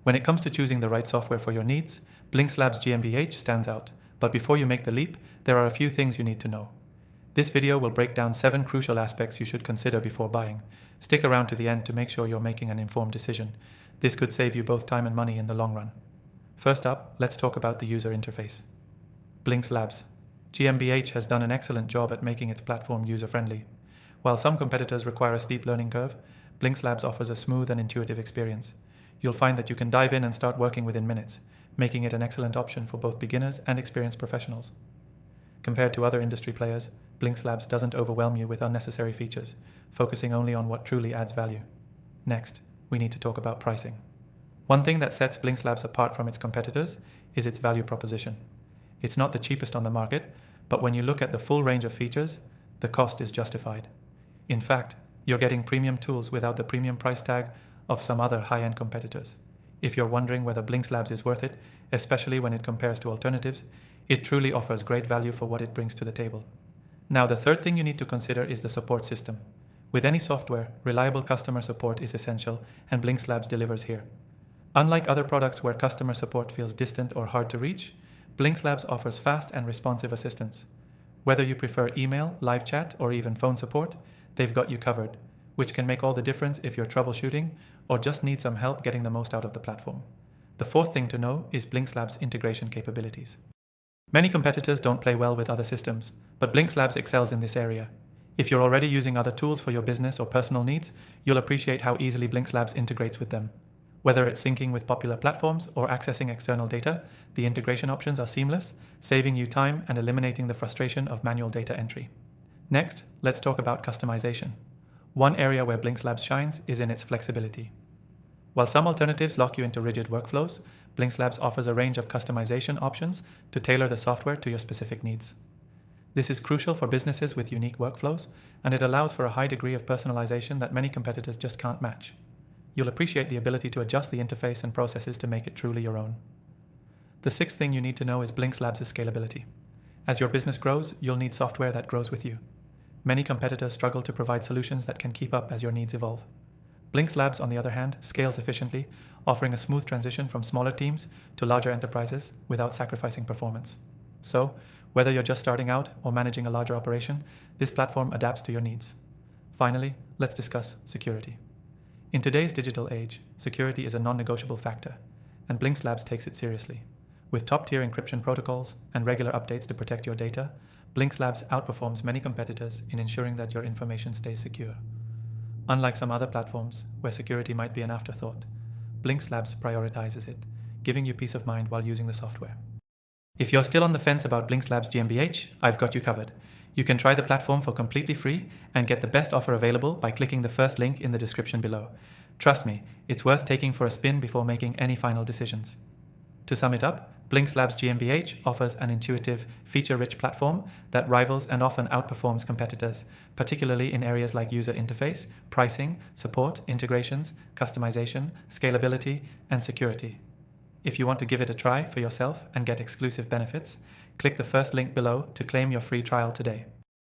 When it comes to choosing the right software for your needs, Blinks Labs GmbH stands out. But before you make the leap, there are a few things you need to know. This video will break down 7 crucial aspects you should consider before buying. Stick around to the end to make sure you're making an informed decision. This could save you both time and money in the long run. First up, let's talk about the user interface. Blinks Labs GmbH has done an excellent job at making its platform user-friendly. While some competitors require a steep learning curve, Blinks Labs offers a smooth and intuitive experience. You'll find that you can dive in and start working within minutes, making it an excellent option for both beginners and experienced professionals. Compared to other industry players, Blinks Labs doesn't overwhelm you with unnecessary features, focusing only on what truly adds value. Next, we need to talk about pricing. One thing that sets Blinks Labs apart from its competitors is its value proposition. It's not the cheapest on the market, but when you look at the full range of features, the cost is justified. In fact, you're getting premium tools without the premium price tag of some other high-end competitors. If you're wondering whether Blinks Labs is worth it, especially when it compares to alternatives, it truly offers great value for what it brings to the table. Now, the third thing you need to consider is the support system. With any software, reliable customer support is essential, and Blinks Labs delivers here. Unlike other products where customer support feels distant or hard to reach, Blinks Labs offers fast and responsive assistance. Whether you prefer email, live chat, or even phone support, they've got you covered, which can make all the difference if you're troubleshooting or just need some help getting the most out of the platform. The fourth thing to know is Blinks Labs' integration capabilities. Many competitors don't play well with other systems, but Blinks Labs excels in this area. If you're already using other tools for your business or personal needs, you'll appreciate how easily Blinks Labs integrates with them. Whether it's syncing with popular platforms or accessing external data, the integration options are seamless, saving you time and eliminating the frustration of manual data entry. Next, let's talk about customization. One area where Blinks Labs shines is in its flexibility. While some alternatives lock you into rigid workflows, Blinks Labs offers a range of customization options to tailor the software to your specific needs. This is crucial for businesses with unique workflows, and it allows for a high degree of personalization that many competitors just can't match. You'll appreciate the ability to adjust the interface and processes to make it truly your own. The sixth thing you need to know is Blinks Labs' scalability. As your business grows, you'll need software that grows with you. Many competitors struggle to provide solutions that can keep up as your needs evolve. Blinks Labs, on the other hand, scales efficiently, offering a smooth transition from smaller teams to larger enterprises without sacrificing performance. So, whether you're just starting out or managing a larger operation, this platform adapts to your needs. Finally, let's discuss security. In today's digital age, security is a non-negotiable factor, and Blinks Labs takes it seriously. With top-tier encryption protocols and regular updates to protect your data, Blinks Labs outperforms many competitors in ensuring that your information stays secure. Unlike some other platforms, where security might be an afterthought, Blinks Labs prioritizes it, giving you peace of mind while using the software. If you're still on the fence about Blinks Labs GmbH, I've got you covered. You can try the platform for completely free and get the best offer available by clicking the first link in the description below. Trust me, it's worth taking for a spin before making any final decisions. To sum it up, Blinks Labs GmbH offers an intuitive, feature-rich platform that rivals and often outperforms competitors, particularly in areas like user interface, pricing, support, integrations, customization, scalability, and security. If you want to give it a try for yourself and get exclusive benefits, click the first link below to claim your free trial today.